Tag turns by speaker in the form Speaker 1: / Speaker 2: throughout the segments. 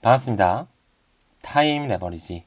Speaker 1: 반갑습니다. 타임 레버리지.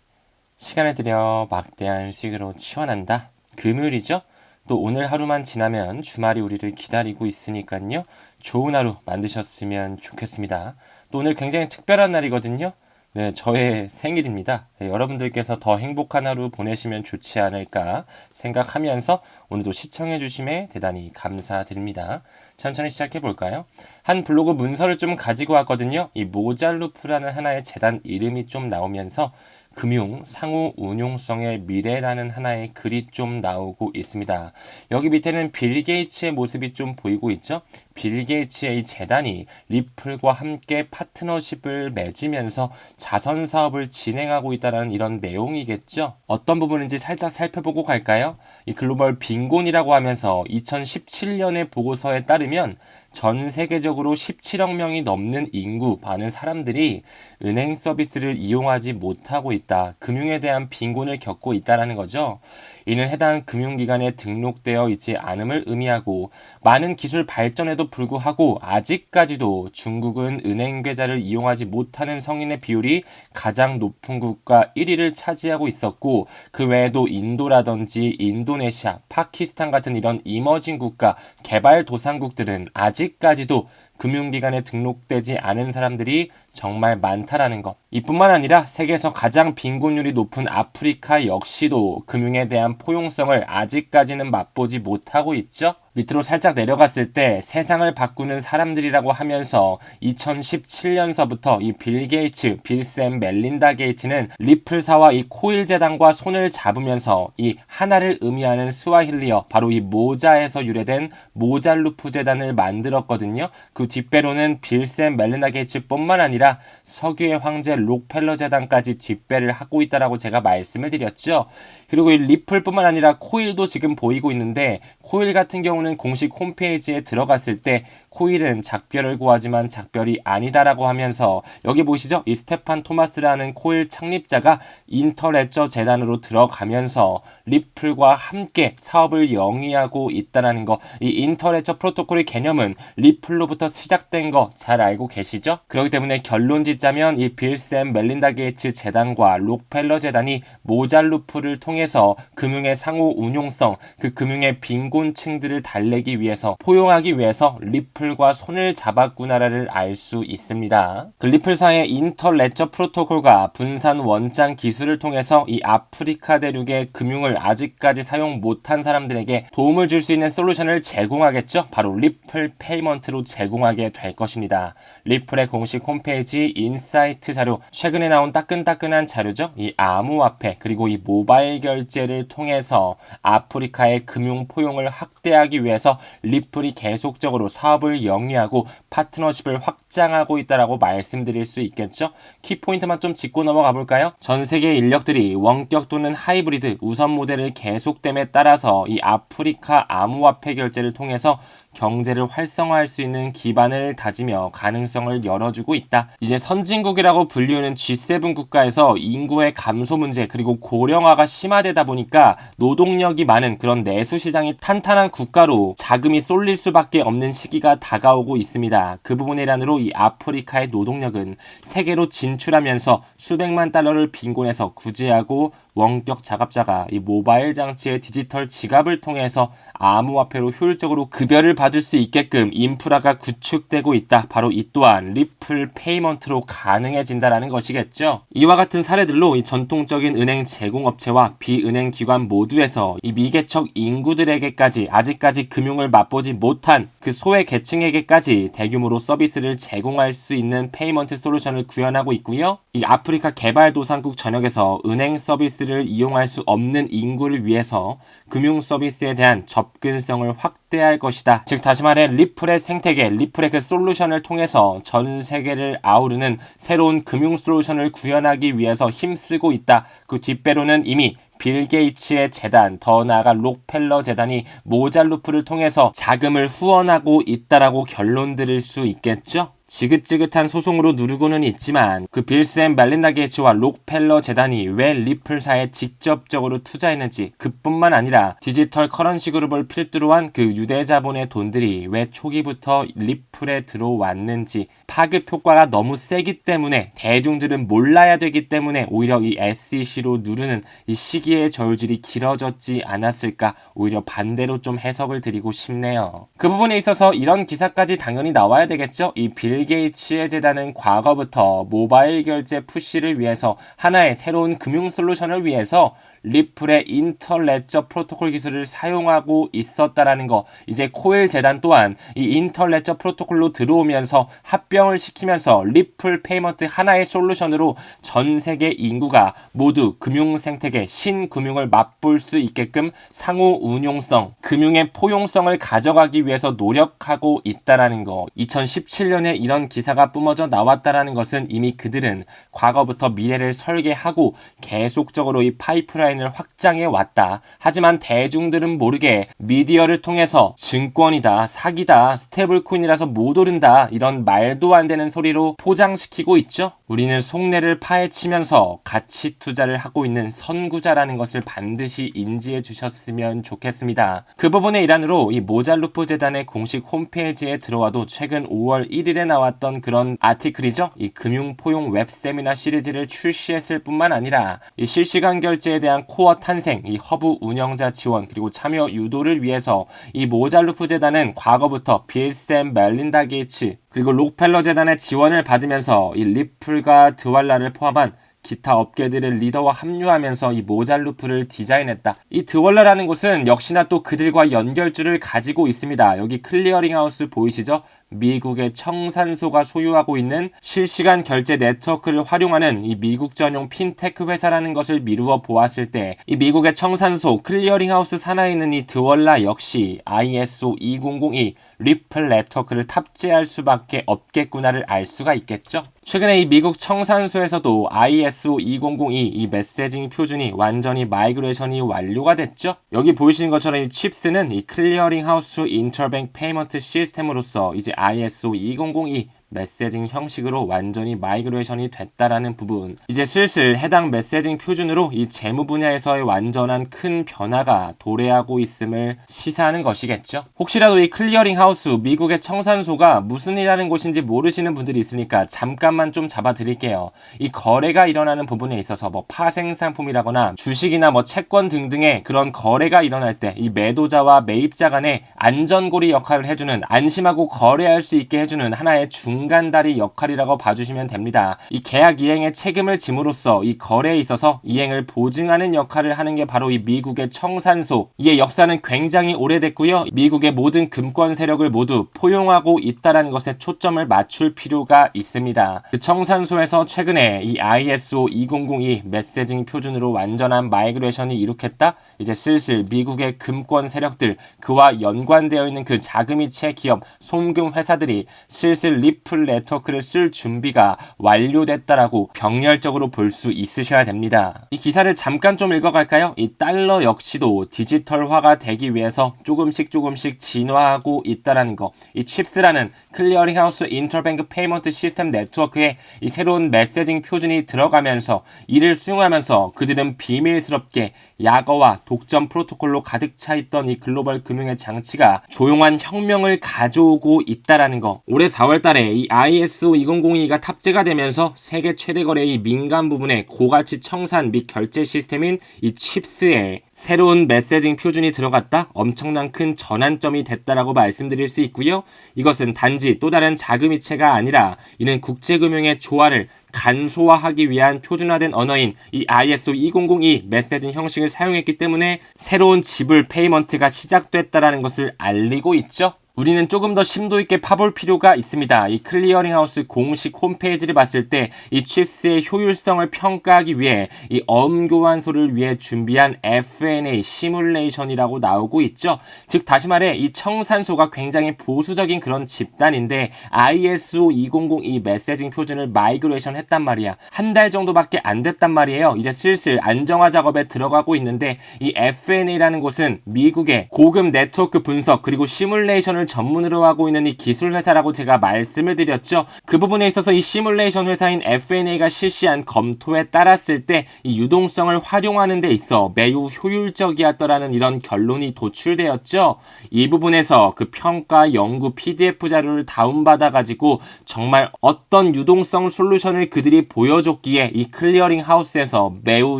Speaker 1: 시간을 들여 막대한 수익으로 치환한다. 금요일이죠? 또 오늘 하루만 지나면 주말이 우리를 기다리고 있으니까요. 좋은 하루 만드셨으면 좋겠습니다. 또 오늘 굉장히 특별한 날이거든요. 네, 저의 생일입니다. 네, 여러분들께서 더 행복한 하루 보내시면 좋지 않을까 생각하면서 오늘도 시청해주심에 대단히 감사드립니다. 천천히 시작해볼까요? 한 블로그 문서를 좀 가지고 왔거든요. 이 모잘루프라는 하나의 재단 이름이 좀 나오면서 금융, 상호 운용성의 미래라는 하나의 글이 좀 나오고 있습니다. 여기 밑에는 빌 게이츠의 모습이 좀 보이고 있죠? 빌 게이츠의 이 재단이 리플과 함께 파트너십을 맺으면서 자선 사업을 진행하고 있다는 이런 내용이겠죠? 어떤 부분인지 살짝 살펴보고 갈까요? 이 글로벌 빈곤이라고 하면서 2017년의 보고서에 따르면 전 세계적으로 17억 명이 넘는 인구, 많은 사람들이 은행 서비스를 이용하지 못하고 있다. 금융에 대한 빈곤을 겪고 있다는 거죠. 이는 해당 금융기관에 등록되어 있지 않음을 의미하고 많은 기술 발전에도 불구하고 아직까지도 중국은 은행 계좌를 이용하지 못하는 성인의 비율이 가장 높은 국가 1위를 차지하고 있었고 그 외에도 인도라든지 인도네시아, 파키스탄 같은 이런 이머징 국가, 개발도상국들은 아직까지도 금융기관에 등록되지 않은 사람들이 정말 많다라는 것. 이뿐만 아니라 세계에서 가장 빈곤율이 높은 아프리카 역시도 금융에 대한 포용성을 아직까지는 맛보지 못하고 있죠. 밑으로 살짝 내려갔을 때 세상을 바꾸는 사람들이라고 하면서 2017년서부터 이 빌 게이츠, 빌샘 멜린다 게이츠는 리플사와 이 코일 재단과 손을 잡으면서 이 하나를 의미하는 스와힐리어, 바로 이 모자에서 유래된 모잘루프 재단을 만들었거든요. 그 뒷배로는 빌샘 멜린다 게이츠뿐만 아니라 석유의 황제 록펠러 재단까지 뒷배를 하고 있다라고 제가 말씀을 드렸죠. 그리고 이 리플뿐만 아니라 코일도 지금 보이고 있는데 코일 같은 경우는 공식 홈페이지에 들어갔을 때 코일은 작별을 구하지만 작별이 아니다라고 하면서 여기 보시죠? 이 스테판 토마스라는 코일 창립자가 인터레저 재단으로 들어가면서 리플과 함께 사업을 영위하고 있다는 거. 이 인터레저 프로토콜의 개념은 리플로부터 시작된 거 잘 알고 계시죠? 그렇기 때문에 결론 짓자면 이 빌샘 멜린다 게이츠 재단과 록펠러 재단이 모잘루프를 통해서 금융의 상호 운용성, 그 금융의 빈곤층들을 달래기 위해서 포용하기 위해서 리플과 손을 잡았구나를 알 수 있습니다. 그 리플사의 인터레저 프로토콜과 분산 원장 기술을 통해서 이 아프리카 대륙의 금융을 아직까지 사용 못한 사람들에게 도움을 줄 수 있는 솔루션을 제공하겠죠. 바로 리플 페이먼트로 제공하게 될 것입니다. 리플의 공식 홈페이지 인사이트 자료, 최근에 나온 따끈따끈한 자료죠. 이 암호화폐 그리고 이 모바일 결제를 통해서 아프리카의 금융 포용을 확대하기 위해서 리플이 계속적으로 사업을 영위하고 파트너십을 확장하고 있다라고 말씀드릴 수 있겠죠. 키포인트만 좀 짚고 넘어가 볼까요? 전 세계 인력들이 원격 또는 하이브리드 우선 모델을 계속됨에 따라서 이 아프리카 암호화폐 결제를 통해서 경제를 활성화할 수 있는 기반을 다지며 가능성을 열어주고 있다. 이제 선진국이라고 불리우는 G7 국가에서 인구의 감소 문제 그리고 고령화가 심화되다 보니까 노동력이 많은 그런 내수 시장이 탄탄한 국가로 자금이 쏠릴 수밖에 없는 시기가 다가오고 있습니다. 그 부분의 일환으로 이 아프리카의 노동력은 세계로 진출하면서 수백만 달러를 빈곤에서 구제하고 원격 작업자가 이 모바일 장치의 디지털 지갑을 통해서 암호화폐로 효율적으로 급여를 받을 수 있게끔 인프라가 구축되고 있다. 바로 이 또한 리플 페이먼트로 가능해진다라는 것이겠죠. 이와 같은 사례들로 이 전통적인 은행 제공업체와 비은행 기관 모두에서 이 미개척 인구들에게까지 아직까지 금융을 맛보지 못한 그 소외 계층에게까지 대규모로 서비스를 제공할 수 있는 페이먼트 솔루션을 구현하고 있고요. 이 아프리카 개발도상국 전역에서 은행 서비스를 이용할 수 없는 인구를 위해서 금융 서비스에 대한 접근성을 확대할 것이다. 즉 다시 말해 리플의 생태계, 리플의 그 솔루션을 통해서 전 세계를 아우르는 새로운 금융 솔루션을 구현하기 위해서 힘쓰고 있다. 그 뒷배로는 이미 빌 게이츠의 재단, 더 나아가 록펠러 재단이 모잘루프를 통해서 자금을 후원하고 있다라고 결론 들을 수 있겠죠? 지긋지긋한 소송으로 누르고는 있지만 그 빌앤 멜린다 게이츠와 록펠러 재단이 왜 리플사에 직접적으로 투자했는지, 그뿐만 아니라 디지털 커런시 그룹을 필두로 한 그 유대자본의 돈들이 왜 초기부터 리플에 들어왔는지, 파급 효과가 너무 세기 때문에 대중들은 몰라야 되기 때문에 오히려 이 SEC로 누르는 이 시기의 저울질이 길어졌지 않았을까, 오히려 반대로 좀 해석을 드리고 싶네요. 그 부분에 있어서 이런 기사까지 당연히 나와야 되겠죠. 이 빌 게이츠의 재단은 과거부터 모바일 결제 푸시를 위해서 하나의 새로운 금융 솔루션을 위해서 리플의 인터레저 프로토콜 기술을 사용하고 있었다라는 거, 이제 코일 재단 또한 이 인터레저 프로토콜로 들어오면서 합병을 시키면서 리플 페이먼트 하나의 솔루션으로 전 세계 인구가 모두 금융 생태계 신금융을 맛볼 수 있게끔 상호 운용성, 금융의 포용성을 가져가기 위해서 노력하고 있다라는 거. 2017년에 이런 기사가 뿜어져 나왔다라는 것은 이미 그들은 과거부터 미래를 설계하고 계속적으로 이 파이프라인 을 확장해 왔다. 하지만 대중들은 모르게 미디어를 통해서 증권이다, 사기다, 스테이블코인이라서 못 오른다, 이런 말도 안 되는 소리로 포장시키고 있죠. 우리는 속내를 파헤치면서 가치 투자를 하고 있는 선구자라는 것을 반드시 인지해 주셨으면 좋겠습니다. 그 부분의 일환으로 이 모잘루프 재단의 공식 홈페이지에 들어와도 최근 5월 1일에 나왔던 그런 아티클이죠. 이 금융 포용 웹 세미나 시리즈를 출시했을 뿐만 아니라 이 실시간 결제에 대한 코어 탄생, 이 허브 운영자 지원, 그리고 참여 유도를 위해서 이 모잘루프 재단은 과거부터 빌앤 멜린다 게이츠 그리고 록펠러 재단의 지원을 받으면서 이 리플과 드왈라를 포함한 기타 업계들의 리더와 합류하면서 이 모잘루프를 디자인했다. 이 드월라라는 곳은 역시나 또 그들과 연결줄을 가지고 있습니다. 여기 클리어링하우스 보이시죠? 미국의 청산소가 소유하고 있는 실시간 결제 네트워크를 활용하는 이 미국 전용 핀테크 회사라는 것을 미루어 보았을 때 이 미국의 청산소 클리어링하우스 산하에 있는 이 드월라 역시 ISO 2002 리플 네트워크를 탑재할 수밖에 없겠구나를 알 수가 있겠죠. 최근에 이 미국 청산소에서도 ISO 2002 이 메시징 표준이 완전히 마이그레이션이 완료가 됐죠. 여기 보이시는 것처럼 이 칩스는 이 클리어링하우스 인터뱅크 페이먼트 시스템으로서 이제 ISO 2002 메시징 형식으로 완전히 마이그레이션이 됐다라는 부분, 이제 슬슬 해당 메시징 표준으로 이 재무 분야에서의 완전한 큰 변화가 도래하고 있음을 시사하는 것이겠죠. 혹시라도 이 클리어링 하우스 미국의 청산소가 무슨 일하는 곳인지 모르시는 분들이 있으니까 잠깐만 좀 잡아드릴게요. 이 거래가 일어나는 부분에 있어서 뭐 파생 상품이라거나 주식이나 뭐 채권 등등의 그런 거래가 일어날 때 이 매도자와 매입자 간의 안전고리 역할을 해주는, 안심하고 거래할 수 있게 해주는 하나의 중간다리 역할이라고 봐주시면 됩니다. 이 계약 이행의 책임을 짐으로써 이 거래에 있어서 이행을 보증하는 역할을 하는 게 바로 이 미국의 청산소. 이의 역사는 굉장히 오래됐고요. 미국의 모든 금권 세력을 모두 포용하고 있다는 것에 초점을 맞출 필요가 있습니다. 그 청산소에서 최근에 이 ISO 2002 메시징 표준으로 완전한 마이그레이션이 이룩했다. 이제 슬슬 미국의 금권 세력들, 그와 연관되어 있는 그 자금이체 기업, 송금 회사들이 슬슬 리플 네트워크를 쓸 준비가 완료됐다라고 병렬적으로 볼 수 있으셔야 됩니다. 이 기사를 잠깐 좀 읽어갈까요? 이 달러 역시도 디지털화가 되기 위해서 조금씩 진화하고 있다라는 거. 이 칩스라는 클리어링하우스 인터뱅크 페이먼트 시스템 네트워크에 이 새로운 메시징 표준이 들어가면서 이를 수용하면서 그들은 비밀스럽게 약어와 독점 프로토콜로 가득 차 있던 이 글로벌 금융의 장치가 조용한 혁명을 가져오고 있다라는 거. 올해 4월 달에 이 ISO 2002가 탑재가 되면서 세계 최대 거래의 민감 부분에 고가치 청산 및 결제 시스템인 이 칩스에 새로운 메시징 표준이 들어갔다? 엄청난 큰 전환점이 됐다라고 말씀드릴 수 있고요. 이것은 단지 또 다른 자금이체가 아니라 이는 국제금융의 조화를 간소화하기 위한 표준화된 언어인 이 ISO 2002 메시징 형식을 사용했기 때문에 새로운 지불 페이먼트가 시작됐다라는 것을 알리고 있죠. 우리는 조금 더 심도 있게 파볼 필요가 있습니다. 이 클리어링하우스 공식 홈페이지를 봤을 때 이 칩스의 효율성을 평가하기 위해 이 엄교환소를 위해 준비한 FNA 시뮬레이션이라고 나오고 있죠. 즉 다시 말해 이 청산소가 굉장히 보수적인 그런 집단인데 ISO 2002 메시징 표준을 마이그레이션 했단 말이야. 한 달 정도밖에 안 됐단 말이에요. 이제 슬슬 안정화 작업에 들어가고 있는데 이 FNA라는 곳은 미국의 고급 네트워크 분석 그리고 시뮬레이션을 시뮬레이션을 전문으로 하고 있는 이 기술 회사라고 제가 말씀을 드렸죠. 그 부분에 있어서 이 시뮬레이션 회사인 FNA가 실시한 검토에 따랐을 때 이 유동성을 활용하는 데 있어 매우 효율적이었더라는 이런 결론이 도출되었죠. 이 부분에서 그 평가 연구 PDF 자료를 다운받아 가지고 정말 어떤 유동성 솔루션을 그들이 보여줬기에 이 클리어링 하우스에서 매우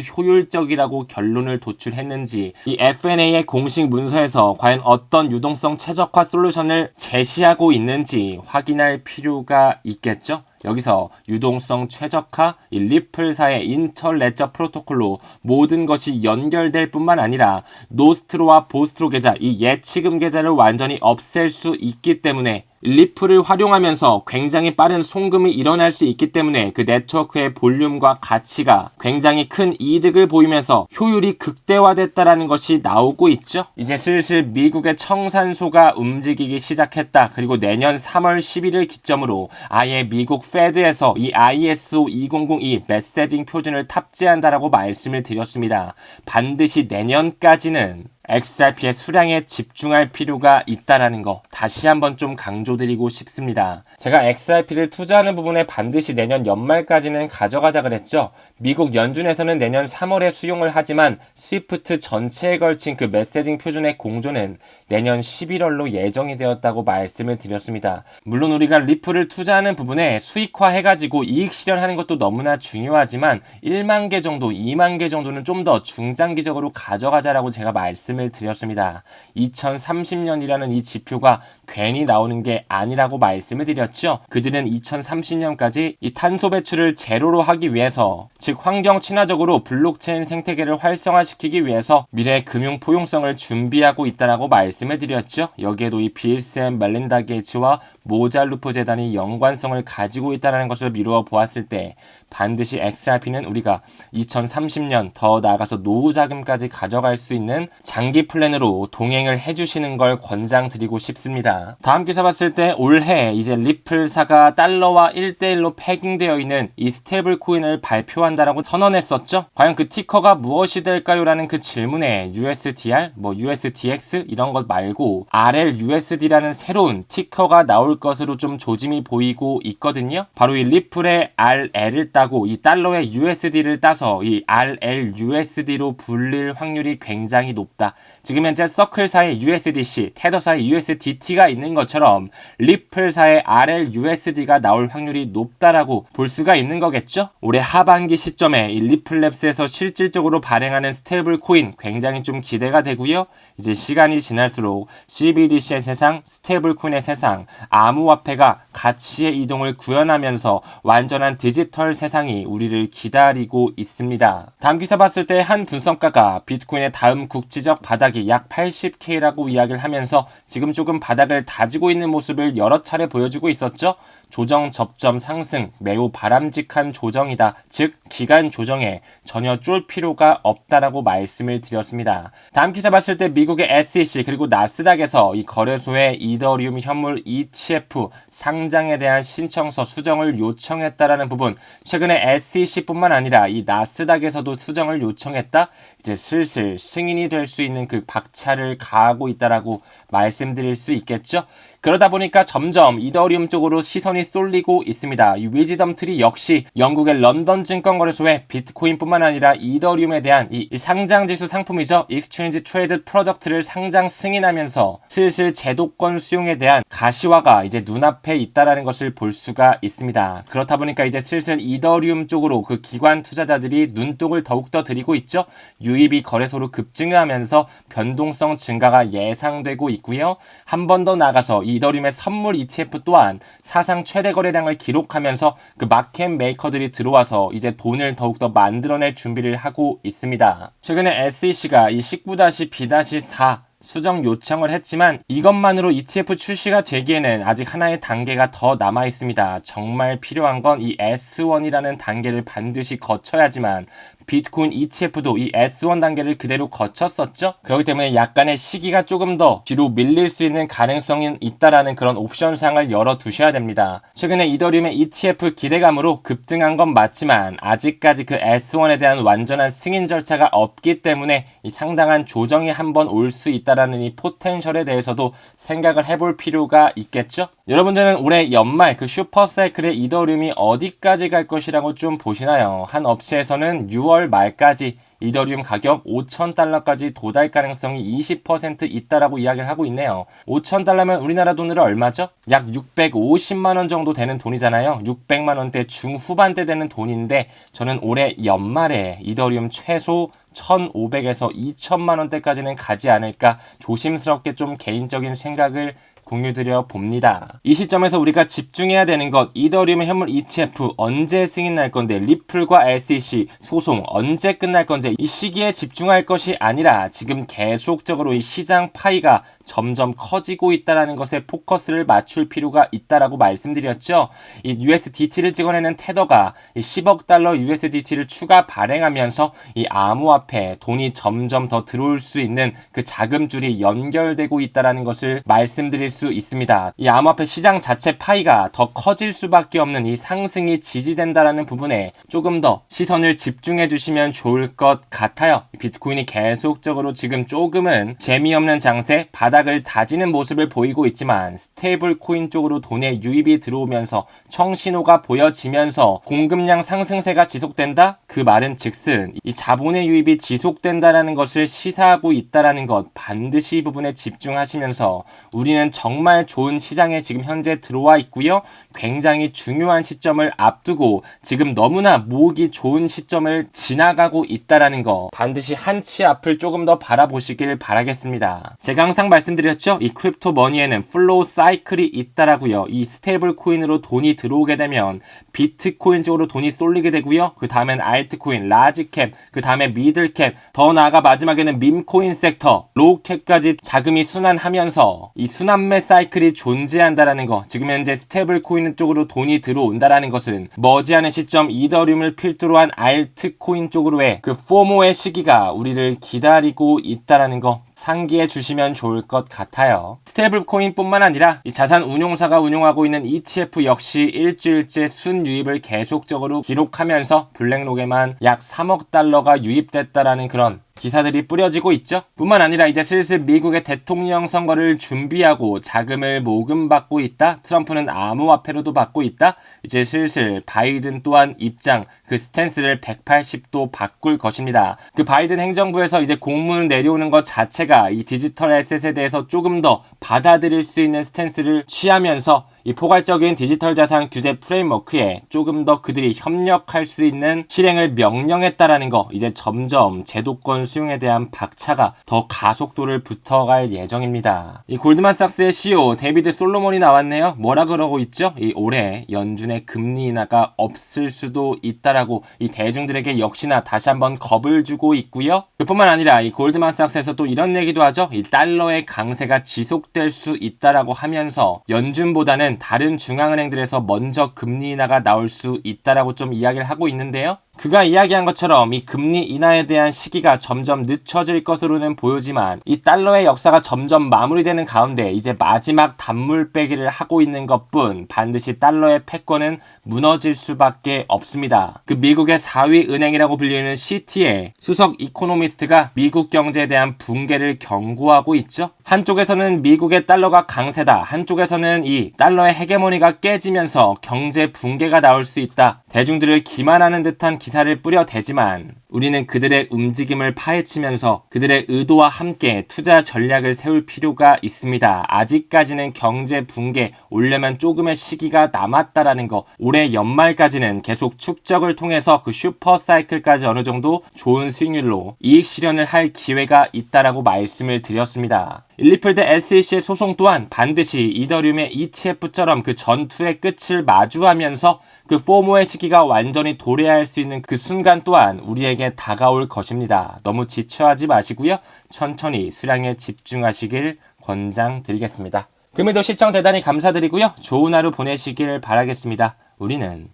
Speaker 1: 효율적이라고 결론을 도출했는지, 이 FNA의 공식 문서에서 과연 어떤 유동성 최적화 솔루션을 제시하고 있는지 확인할 필요가 있겠죠. 여기서 유동성 최적화, 이 리플사의 인터레저 프로토콜로 모든 것이 연결될 뿐만 아니라 노스트로와 보스트로 계좌, 이 예치금 계좌를 완전히 없앨 수 있기 때문에 리플을 활용하면서 굉장히 빠른 송금이 일어날 수 있기 때문에 그 네트워크의 볼륨과 가치가 굉장히 큰 이득을 보이면서 효율이 극대화됐다라는 것이 나오고 있죠. 이제 슬슬 미국의 청산소가 움직이기 시작했다. 그리고 내년 3월 10일을 기점으로 아예 미국 페드에서 이 ISO 2002 메시징 표준을 탑재한다라고 말씀을 드렸습니다. 반드시 내년까지는 XRP의 수량에 집중할 필요가 있다라는 거 다시 한번 좀 강조드리고 싶습니다. 제가 XRP를 투자하는 부분에 반드시 내년 연말까지는 가져가자 그랬죠. 미국 연준에서는 내년 3월에 수용을 하지만 스위프트 전체에 걸친 그 메시징 표준의 공조는 내년 11월로 예정이 되었다고 말씀을 드렸습니다. 물론 우리가 리플을 투자하는 부분에 수익화해가지고 이익 실현하는 것도 너무나 중요하지만 1만 개 정도, 2만 개 정도는 좀 더 중장기적으로 가져가자라고 제가 말씀을 드렸습니다. 2030년이라는 이 지표가 괜히 나오는 게 아니라고 말씀을 드렸죠. 그들은 2030년까지 이 탄소 배출을 제로로 하기 위해서, 즉 환경 친화적으로 블록체인 생태계를 활성화시키기 위해서 미래 금융 포용성을 준비하고 있다라고 말씀을 드렸죠. 여기에도 이 빌 앤 멜린다 게이츠와 모잘루프 재단이 연관성을 가지고 있다는 것을 미루어 보았을 때 반드시 XRP는 우리가 2030년 더 나아가서 노후 자금까지 가져갈 수 있는 장기 플랜으로 동행을 해주시는 걸 권장드리고 싶습니다. 다음 기사 봤을 때 올해 이제 리플사가 달러와 1대1로 패깅되어 있는 이 스테이블 코인을 발표한다라고 선언했었죠. 과연 그 티커가 무엇이 될까요? 라는 그 질문에 USDR, USDX 이런 것 말고 RLUSD라는 새로운 티커가 나올 것으로 좀 조짐이 보이고 있거든요. 바로 이 리플의 RL을 따고 이 달러의 USD를 따서 이 RLUSD로 불릴 확률이 굉장히 높다. 지금 현재 서클사의 USDC, 테더사의 USDT가 있는 것처럼 리플사의 RLUSD가 나올 확률이 높다라고 볼 수가 있는 거겠죠? 올해 하반기 시점에 이 리플랩스에서 실질적으로 발행하는 스테이블 코인 굉장히 좀 기대가 되고요. 이제 시간이 지날수록 CBDC의 세상, 스테이블 코인의 세상, 암호화폐가 가치의 이동을 구현하면서 완전한 디지털 세상이 우리를 기다리고 있습니다. 다음 기사 봤을 때 한 분석가가 비트코인의 다음 국지적 바닥이 약 80K라고 이야기를 하면서 지금 조금 바닥을 다지고 있는 모습을 여러 차례 보여주고 있었죠. 조정 접점 상승, 매우 바람직한 조정이다. 즉 기간 조정에 전혀 쫄 필요가 없다라고 말씀을 드렸습니다. 다음 기사 봤을 때 미국의 SEC 그리고 나스닥에서 이 거래소에 이더리움 현물 ETF 상장에 대한 신청서 수정을 요청했다라는 부분, 최근에 SEC뿐만 아니라 이 나스닥에서도 수정을 요청했다. 이제 슬슬 승인이 될 수 있는 그 박차를 가하고 있다라고 말씀드릴 수 있겠죠. 그러다 보니까 점점 이더리움 쪽으로 시선이 쏠리고 있습니다. 이 위즈덤 트리 역시 영국의 런던 증권거래소에 비트코인뿐만 아니라 이더리움에 대한 이 상장지수 상품이죠. 익스체인지 트레이드 프로덕트를 상장 승인하면서 슬슬 제도권 수용에 대한 가시화가 이제 눈앞에 있다라는 것을 볼 수가 있습니다. 그렇다 보니까 이제 슬슬 이더리움 쪽으로 그 기관 투자자들이 눈독을 더욱더 들이고 있죠. 유입이 거래소로 급증하면서 변동성 증가가 예상되고 있고요. 한 번 더 나가서 이더리움의 선물 ETF 또한 사상 최대 거래량을 기록하면서 그 마켓 메이커들이 들어와서 이제 돈을 더욱더 만들어낼 준비를 하고 있습니다. 최근에 SEC가 이 19-B-4 수정 요청을 했지만 이것만으로 ETF 출시가 되기에는 아직 하나의 단계가 더 남아 있습니다. 정말 필요한 건 이 S1이라는 단계를 반드시 거쳐야지만 비트코인 ETF도 이 S1 단계를 그대로 거쳤었죠. 그렇기 때문에 약간의 시기가 조금 더 뒤로 밀릴 수 있는 가능성이 있다라는 그런 옵션상을 열어두셔야 됩니다. 최근에 이더리움의 ETF 기대감으로 급등한 건 맞지만 아직까지 그 S1에 대한 완전한 승인 절차가 없기 때문에 이 상당한 조정이 한번 올 수 있다라는 이 포텐셜에 대해서도 생각을 해볼 필요가 있겠죠. 여러분들은 올해 연말 그 슈퍼사이클의 이더리움이 어디까지 갈 것이라고 좀 보시나요? 한 업체에서는 6월 말까지 이더리움 가격 5,000달러까지 도달 가능성이 20% 있다라고 이야기를 하고 있네요. 5,000달러면 우리나라 돈으로 얼마죠? 약 650만 원 정도 되는 돈이잖아요. 600만 원대 중후반대 되는 돈인데 저는 올해 연말에 이더리움 최소 1,500에서 2,000만 원대까지는 가지 않을까 조심스럽게 좀 개인적인 생각을 공유드려 봅니다. 이 시점에서 우리가 집중해야 되는 것, 이더리움 현물 ETF 언제 승인 날 건데, 리플과 SEC 소송 언제 끝날 건지 이 시기에 집중할 것이 아니라 지금 계속적으로 이 시장 파이가 점점 커지고 있다는 것에 포커스를 맞출 필요가 있다라고 말씀드렸죠. 이 USDT를 찍어내는 테더가 이 10억 달러 USDT를 추가 발행하면서 이 암호화폐 돈이 점점 더 들어올 수 있는 그 자금줄이 연결되고 있다는 것을 말씀드릴 수 있습니다. 이 암호화폐 시장 자체 파이가 더 커질 수밖에 없는 이 상승이 지지된다라는 부분에 조금 더 시선을 집중해 주시면 좋을 것 같아요. 비트코인이 계속적으로 지금 조금은 재미없는 장세, 바닥을 다지는 모습을 보이고 있지만 스테이블 코인 쪽으로 돈의 유입이 들어오면서 청신호가 보여지면서 공급량 상승세가 지속된다? 그 말은 즉슨 이 자본의 유입이 지속된다라는 것을 시사하고 있다라는 것, 반드시 이 부분에 집중하시면서 우리는 정말 좋은 시장에 지금 현재 들어와 있고요. 굉장히 중요한 시점을 앞두고 지금 너무나 모으기 좋은 시점을 지나가고 있다라는 거, 반드시 한치 앞을 조금 더 바라보시길 바라겠습니다. 제가 항상 말씀드렸죠. 이 크립토 머니에는 플로우 사이클이 있다라고요. 이 스테이블 코인으로 돈이 들어오게 되면 비트코인 쪽으로 돈이 쏠리게 되고요. 그 다음엔 알트코인, 라지캡, 그 다음에 미들캡, 더 나아가 마지막에는 밈코인 섹터, 로우캡까지 자금이 순환하면서 이 순환매 사이클이 존재한다라는 거, 지금 현재 스테이블 코인 쪽으로 돈이 들어온다라는 것은 머지않은 시점 이더리움을 필두로 한 알트코인 쪽으로의 그 포모의 시기가 우리를 기다리고 있다라는 거 상기해 주시면 좋을 것 같아요. 스테이블 코인뿐만 아니라 이 자산 운용사가 운용하고 있는 ETF 역시 일주일째 순유입을 계속적으로 기록하면서 블랙록에만 약 3억 달러가 유입됐다라는 그런 기사들이 뿌려지고 있죠. 뿐만 아니라 이제 슬슬 미국의 대통령 선거를 준비하고 자금을 모금받고 있다. 트럼프는 암호화폐로도 받고 있다. 이제 슬슬 바이든 또한 입장, 그 스탠스를 180도 바꿀 것입니다. 그 바이든 행정부에서 이제 공문 내려오는 것 자체가 이 디지털 에셋에 대해서 조금 더 받아들일 수 있는 스탠스를 취하면서 이 포괄적인 디지털 자산 규제 프레임워크에 조금 더 그들이 협력할 수 있는 실행을 명령했다라는 거, 이제 점점 제도권 수용에 대한 박차가 더 가속도를 붙어갈 예정입니다. 이 골드만삭스의 CEO 데이비드 솔로몬이 나왔네요. 뭐라 그러고 있죠? 이 올해 연준의 금리 인하가 없을 수도 있다라고 이 대중들에게 역시나 다시 한번 겁을 주고 있고요. 그뿐만 아니라 이 골드만삭스에서 또 이런 얘기도 하죠. 이 달러의 강세가 지속될 수 있다라고 하면서 연준보다는 다른 중앙은행들에서 먼저 금리 인하가 나올 수 있다라고 좀 이야기를 하고 있는데요. 그가 이야기한 것처럼 이 금리 인하에 대한 시기가 점점 늦춰질 것으로는 보이지만 이 달러의 역사가 점점 마무리되는 가운데 이제 마지막 단물 빼기를 하고 있는 것뿐 반드시 달러의 패권은 무너질 수밖에 없습니다. 그 미국의 4위 은행이라고 불리는 시티의 수석 이코노미스트가 미국 경제에 대한 붕괴를 경고하고 있죠. 한쪽에서는 미국의 달러가 강세다. 한쪽에서는 이 달러의 헤게모니가 깨지면서 경제 붕괴가 나올 수 있다. 대중들을 기만하는 듯한 기사를 뿌려대지만 우리는 그들의 움직임을 파헤치면서 그들의 의도와 함께 투자 전략을 세울 필요가 있습니다. 아직까지는 경제 붕괴 오려면 조금의 시기가 남았다라는 거, 올해 연말까지는 계속 축적을 통해서 그 슈퍼 사이클까지 어느 정도 좋은 수익률로 이익 실현을 할 기회가 있다라고 말씀을 드렸습니다. 리플 대 SEC의 소송 또한 반드시 이더리움의 ETF처럼 그 전투의 끝을 마주하면서 그 포모의 시기가 완전히 도래할 수 있는 그 순간 또한 우리에게 다가올 것입니다. 너무 지쳐하지 마시고요. 천천히 수량에 집중하시길 권장드리겠습니다. 금일도 시청 대단히 감사드리고요. 좋은 하루 보내시길 바라겠습니다. 우리는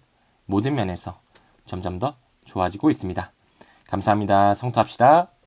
Speaker 1: 모든 면에서 점점 더 좋아지고 있습니다. 감사합니다. 성투합시다.